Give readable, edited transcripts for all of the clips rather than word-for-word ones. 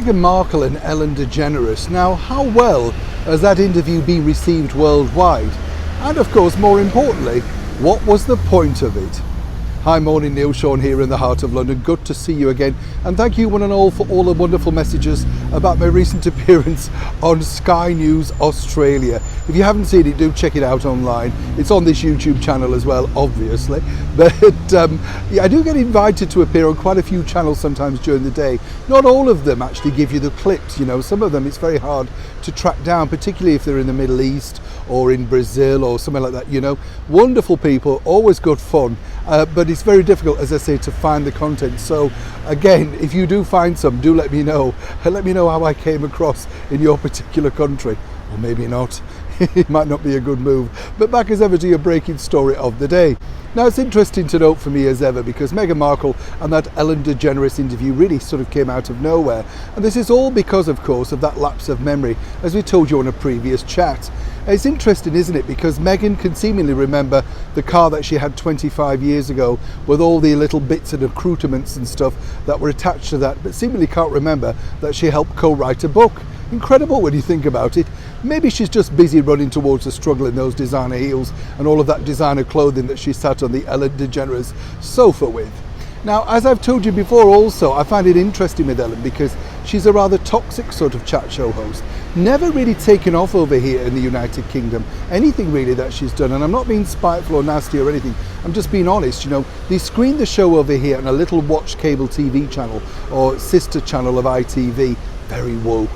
Meghan Markle and Ellen DeGeneres. Now, how well has that interview been received worldwide? And of course, more importantly, what was the point of it? Hi, morning, Neil Sean here in the heart of London. Good to see you again. And thank you one and all for all the wonderful messages about my recent appearance on Sky News Australia. If you haven't seen it, do check it out online. It's on this YouTube channel as well, obviously. But yeah, I do get invited to appear on quite a few channels sometimes during the day. Not all of them actually give you the clips, you know. Some of them it's very hard to track down, particularly if they're in the Middle East or in Brazil or something like that, you know. Wonderful people, always good fun. But it's very difficult, as I say, to find the content. So again, if you do find some, do let me know. Let me know how I came across in your particular country. Or maybe not. It might not be a good move. But back as ever to your breaking story of the day. Now, it's interesting to note for me as ever because Meghan Markle and that Ellen DeGeneres interview really sort of came out of nowhere. And this is all because, of course, of that lapse of memory, as we told you on a previous chat. It's interesting, isn't it? Because Meghan can seemingly remember the car that she had 25 years ago with all the little bits and accoutrements and stuff that were attached to that, but seemingly can't remember that she helped co-write a book. Incredible when you think about it. Maybe she's just busy running towards the struggle in those designer heels and all of that designer clothing that she sat on the Ellen DeGeneres sofa with. Now, as I've told you before also, I find it interesting with Ellen because she's a rather toxic sort of chat show host. Never really taken off over here in the United Kingdom, anything really that she's done. And I'm not being spiteful or nasty or anything. I'm just being honest, you know. They screen the show over here on a little watch cable TV channel or sister channel of ITV, very woke.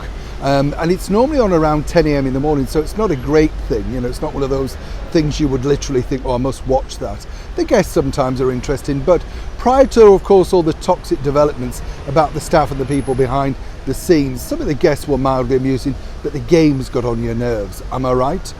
And it's normally on around 10 a.m. in the morning, so it's not a great thing, you know. It's not one of those things you would literally think, oh, I must watch that. The guests sometimes are interesting, but prior to, of course, all the toxic developments about the staff and the people behind the scenes, some of the guests were mildly amusing, but the games got on your nerves. Am I right?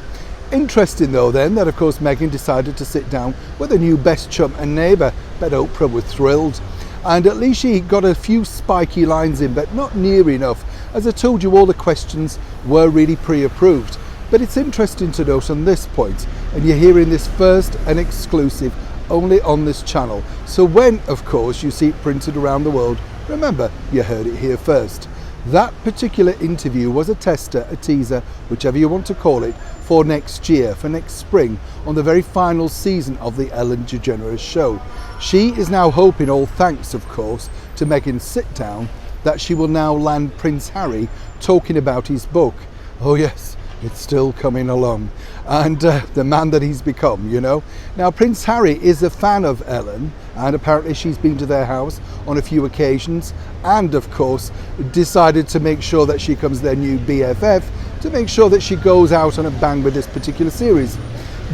Interesting though then that, of course, Meghan decided to sit down with her new best chum and neighbour. Bet Oprah was thrilled. And at least she got a few spiky lines in, but not near enough. As I told you, all the questions were really pre-approved. But it's interesting to note on this point, and you're hearing this first and exclusive only on this channel. So when, of course, you see it printed around the world, remember, you heard it here first. That particular interview was a tester, a teaser, whichever you want to call it, for next year, for next spring, on the very final season of the Ellen DeGeneres show. She is now hoping, all thanks, of course, to Meghan's sit down, that she will now land Prince Harry talking about his book. Oh yes, it's still coming along. And the man that he's become, you know. Now, Prince Harry is a fan of Ellen, and apparently she's been to their house on a few occasions, and of course decided to make sure that she becomes their new BFF, to make sure that she goes out on a bang with this particular series.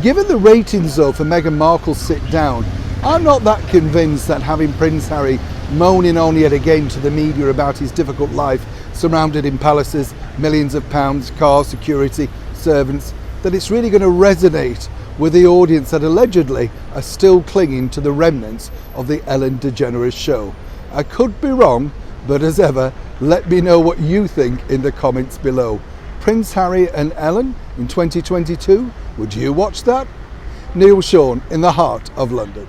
Given the ratings though for Meghan Markle's sit down, I'm not that convinced that having Prince Harry moaning on yet again to the media about his difficult life, surrounded in palaces, millions of pounds, cars, security, servants, that it's really going to resonate with the audience that allegedly are still clinging to the remnants of the Ellen DeGeneres show. I could be wrong, but as ever, let me know what you think in the comments below. Prince Harry and Ellen in 2022, would you watch that? Neil Sean in the heart of London.